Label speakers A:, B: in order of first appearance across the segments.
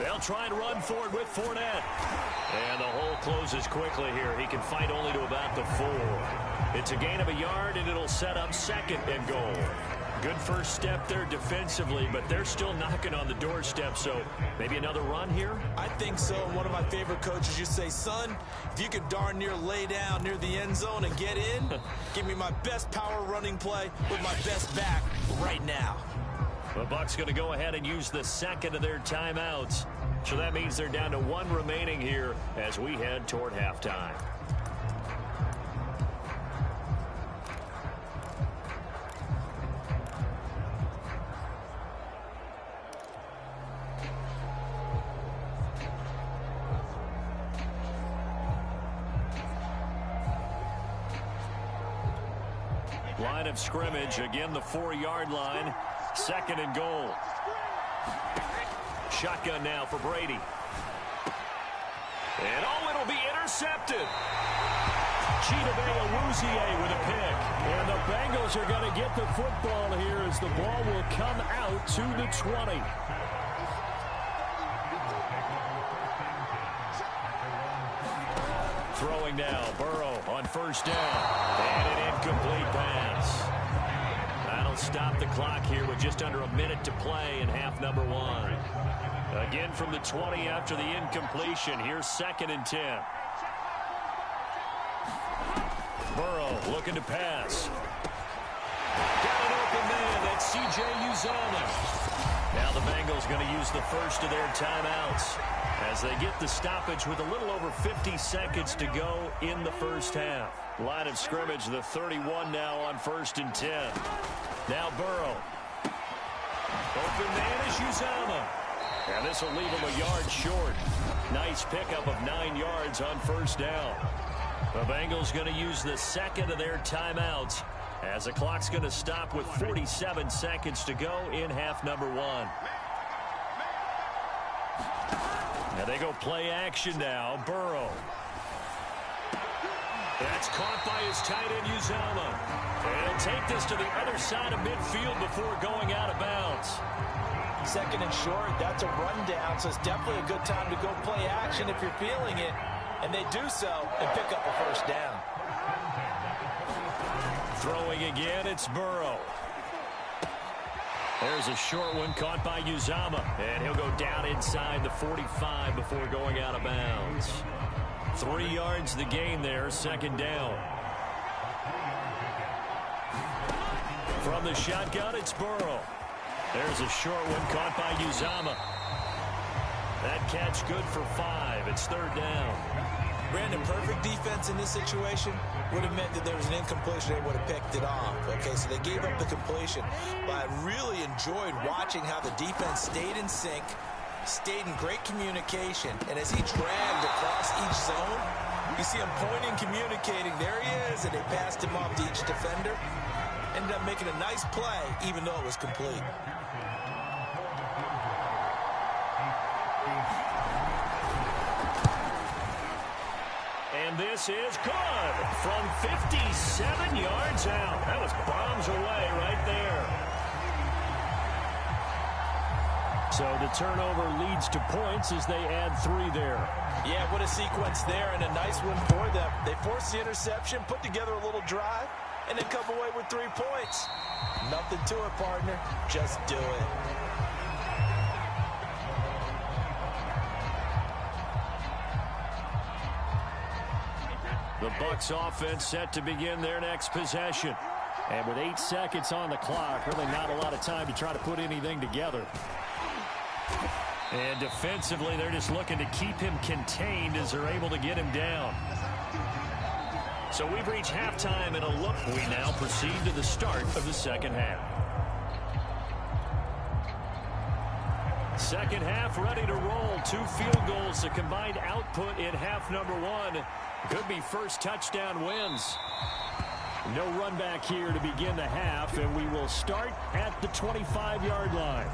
A: They'll try and run forward with Fournette. And the hole closes quickly here. He can fight only to about the 4. It's a gain of a yard, and it'll set up 2nd and goal. Good first step there defensively, but they're still knocking on the doorstep, so maybe another run here?
B: I think so. One of my favorite coaches used to say, son, if you could darn near lay down near the end zone and get in, give me my best power running play with my best back right now.
A: The Bucs going to go ahead and use the 2nd of their timeouts. So that means they're down to 1 remaining here as we head toward halftime. Line of scrimmage, again the 4-yard line, 2nd and goal. Shotgun now for Brady. And it'll be intercepted. Chidobe Awuzie with a pick. And the Bengals are going to get the football here as the ball will come out to the 20. Throwing now, Burrow on first down. And an incomplete pass. That'll stop the clock here with just under a minute to play in half number 1. Again from the 20 after the incompletion. Here's 2nd and 10. Burrow looking to pass. Got an open man. That's C.J. Uzomah. Now the Bengals going to use the first of their timeouts as they get the stoppage with a little over 50 seconds to go in the first half. Line of scrimmage, the 31 now on 1st and 10. Now Burrow. Open man is Uzomah. And this will leave him a yard short. Nice pickup of 9 yards on first down. The Bengals going to use the 2nd of their timeouts as the clock's going to stop with 47 seconds to go in half number 1. Now they go play action now. Burrow. That's caught by his tight end, Uzomah. And he'll take this to the other side of midfield before going out of bounds.
B: 2nd and short, that's a rundown, so it's definitely a good time to go play action if you're feeling it. And they do so and pick up a first down.
A: Throwing again, it's Burrow. There's a short one caught by Uzomah. And he'll go down inside the 45 before going out of bounds. 3 yards the gain there, 2nd down. From the shotgun, it's Burrow. There's a short one caught by Uzomah. That catch good for 5. It's 3rd down.
B: Brandon, perfect defense in this situation would have meant that there was an incompletion. They would have picked it off. Okay, so they gave up the completion. But I really enjoyed watching how the defense stayed in sync, stayed in great communication, and as he dragged across each zone, you see him pointing, communicating. There he is, and they passed him off to each defender. Ended up making a nice play, even though it was complete.
A: And this is good from 57 yards out. That was bombs away right there. So the turnover leads to points as they add 3 there.
B: Yeah, what a sequence there, and a nice one for them. They forced the interception, put together a little drive, and then come away with 3 points. Nothing to it, partner. Just do it.
A: The Bucs offense set to begin their next possession. And with 8 seconds on the clock, really not a lot of time to try to put anything together. And defensively, they're just looking to keep him contained as they're able to get him down. So we've reached halftime, and a look. We now proceed to the start of the second half. Second half ready to roll. 2 field goals, the combined output in half number 1. Could be first touchdown wins. No run back here to begin the half, and we will start at the 25-yard line.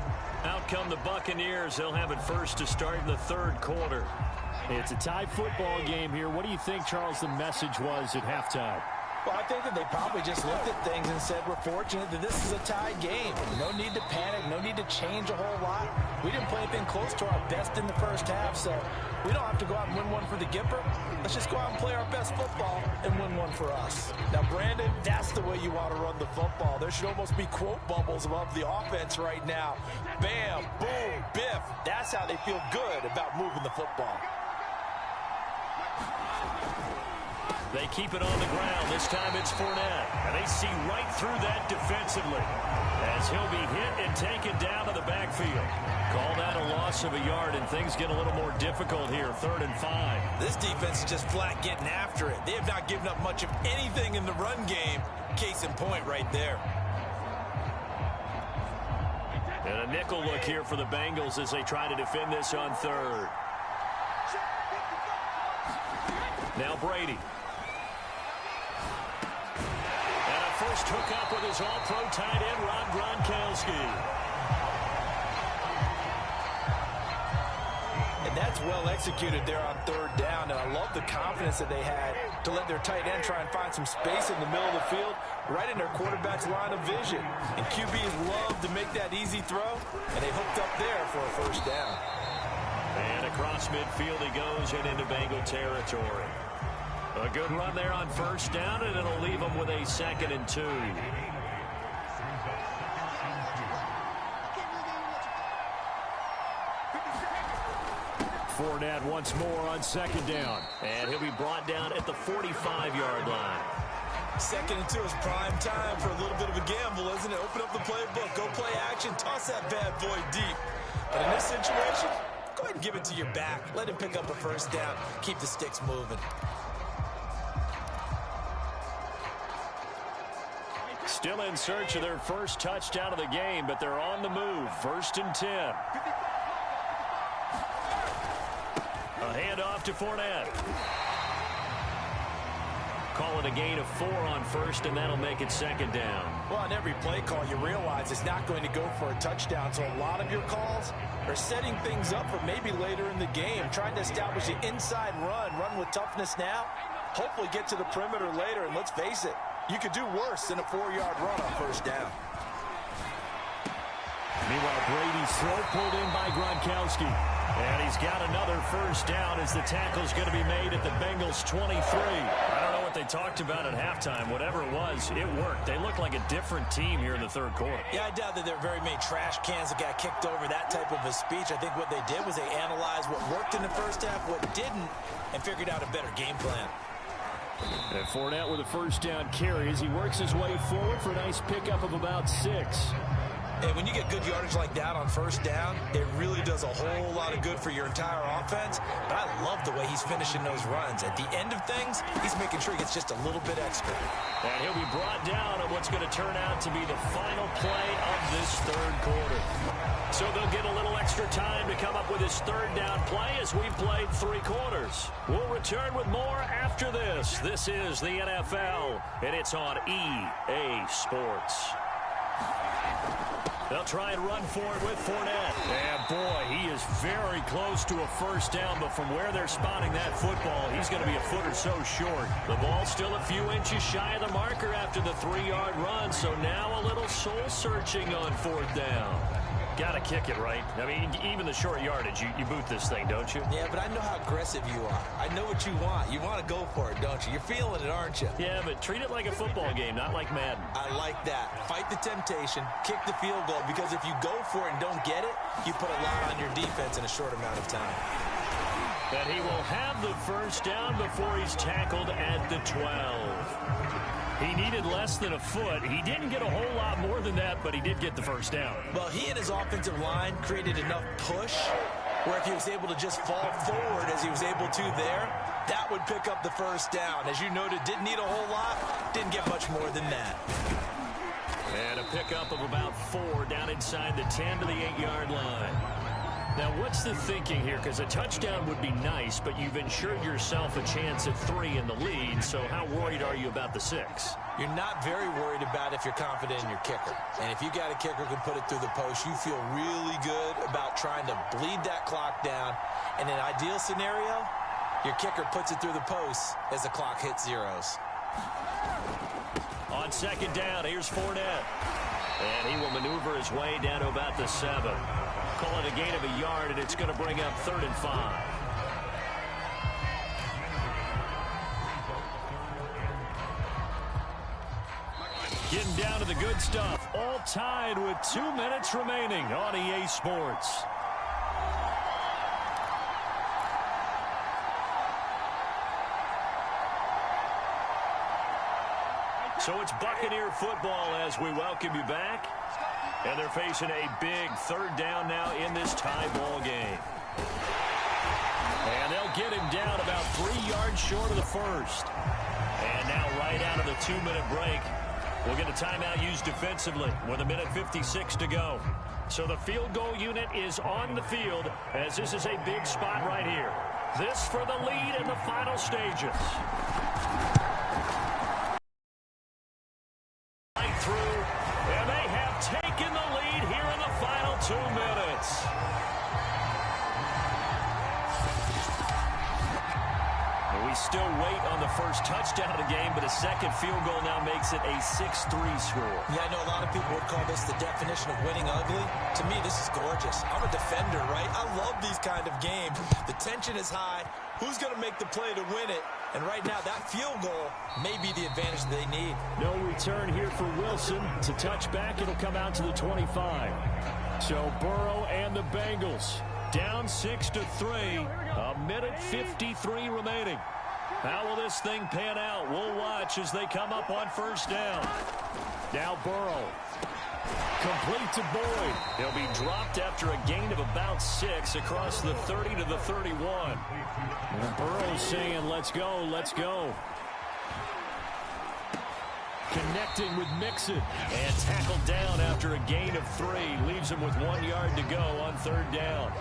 A: Out come the Buccaneers. They'll have it first to start in the 3rd quarter. It's a tie football game here. What do you think, Charles, the message was at halftime?
B: Well, I think that they probably just looked at things and said, we're fortunate that this is a tie game. No need to panic, no need to to change a whole lot. We didn't play anything close to our best in the first half, so we don't have to go out and win one for the Gipper. Let's just go out and play our best football and win one for us. Now, Brandon, that's the way you want to run the football. There should almost be quote bubbles above the offense right now. Bam, boom, biff. That's how they feel good about moving the football.
A: They keep it on the ground. This time it's Fournette. And they see right through that defensively as he'll be hit and taken down to the backfield. Call that a loss of a yard, and things get a little more difficult here, 3rd and 5.
B: This defense is just flat getting after it. They have not given up much of anything in the run game. Case in point right there.
A: And a nickel look here for the Bengals as they try to defend this on 3rd. Now Brady. First hook up with his all-pro tight end, Rob Gronkowski.
B: And that's well executed there on 3rd down, and I love the confidence that they had to let their tight end try and find some space in the middle of the field, right in their quarterback's line of vision. And QBs love to make that easy throw, and they hooked up there for a 1st down.
A: And across midfield he goes and into Bengal territory. A good run there on 1st down, and it'll leave them with a 2nd and 2. Fournette once more on 2nd down, and he'll be brought down at the 45-yard line.
B: 2nd and 2 is prime time for a little bit of a gamble, isn't it? Open up the playbook, go play action, toss that bad boy deep. But in this situation, go ahead and give it to your back. Let him pick up a 1st down. Keep the sticks moving.
A: Still in search of their first touchdown of the game, but they're on the move. 1st and 10. A handoff to Fournette. Call it a gain of 4 on 1st, and that'll make it 2nd down.
B: Well, on every play call, you realize it's not going to go for a touchdown, so a lot of your calls are setting things up for maybe later in the game, trying to establish the inside run with toughness now, hopefully get to the perimeter later, and let's face it, you could do worse than a 4-yard run on 1st down.
A: Meanwhile, Brady's throw pulled in by Gronkowski. And he's got another 1st down as the tackle's going to be made at the Bengals 23. I don't know what they talked about at halftime. Whatever it was, it worked. They look like a different team here in the 3rd quarter.
B: Yeah, I doubt that there are very many trash cans that got kicked over, that type of a speech. I think what they did was they analyzed what worked in the 1st half, what didn't, and figured out a better game plan.
A: And Fournette with a 1st down carry as he works his way forward for a nice pickup of about 6.
B: And when you get good yardage like that on 1st down, it really does a whole lot of good for your entire offense. But I love the way he's finishing those runs. At the end of things, he's making sure he gets just a little bit extra.
A: And he'll be brought down on what's going to turn out to be the final play of this 3rd quarter. So they'll get a little extra time to come up with his 3rd down play as we've played 3 quarters. We'll return with more after this. This is the NFL, and it's on EA Sports. They'll try and run for it with Fournette. And, boy, he is very close to a 1st down, but from where they're spotting that football, he's going to be a foot or so short. The ball's still a few inches shy of the marker after the 3-yard run, so now a little soul-searching on 4th down. Got to kick it, right? I mean, even the short yardage, you boot this thing, don't you?
B: Yeah, but I know how aggressive you are. I know what you want. You want to go for it, don't you? You're feeling it, aren't you?
A: Yeah, but treat it like a football game, not like Madden.
B: I like that. Fight the temptation, kick the field goal, because if you go for it and don't get it, you put a lot on your defense in a short amount of time.
A: And he will have the 1st down before he's tackled at the 12. He needed less than a foot. He didn't get a whole lot more than that, but he did get the 1st down.
B: Well, he and his offensive line created enough push where if he was able to just fall forward as he was able to there, that would pick up the 1st down. As you noted, didn't need a whole lot, didn't get much more than that.
A: And a pickup of about 4 down inside the 10 to the 8-yard line. Now, what's the thinking here? Because a touchdown would be nice, but you've ensured yourself a chance at 3 in the lead, so how worried are you about the 6?
B: You're not very worried about if you're confident in your kicker. And if you got a kicker who can put it through the post, you feel really good about trying to bleed that clock down. In an ideal scenario, your kicker puts it through the post as the clock hits zeros.
A: On 2nd down, here's Fournette. And he will maneuver his way down to about the 7. Call it a gain of a yard, and it's going to bring up 3rd and 5. Getting down to the good stuff. All tied with 2 minutes remaining on EA Sports. So it's Buccaneer football as we welcome you back. And they're facing a big 3rd down now in this tie ball game. And they'll get him down about 3 yards short of the first. And now right out of the 2-minute break, we'll get a timeout used defensively with 1:56 to go. So the field goal unit is on the field as this is a big spot right here. This for the lead in the final stages. Right through, and they have taken the lead here in the final 2 minutes. We still wait on the first touchdown of the game, but a second field goal now makes it a 6-3 score.
B: Yeah, I know a lot of people would call this the definition of winning ugly. To me, this is gorgeous. I'm a defender, right? I love these kind of games. The tension is high. Who's going to make the play to win it? And right now, that field goal may be the advantage they need.
A: No return here for Wilson. To touch back, it'll come out to the 25. So Burrow and the Bengals down 6-3. 1:53 remaining. How will this thing pan out? We'll watch as they come up on first down. Now Burrow. Complete to Boyd. He'll be dropped after a gain of about 6 across the 30 to the 31. And Burrow's saying, let's go, let's go. Connecting with Mixon. And tackled down after a gain of 3. Leaves him with 1 yard to go on 3rd down.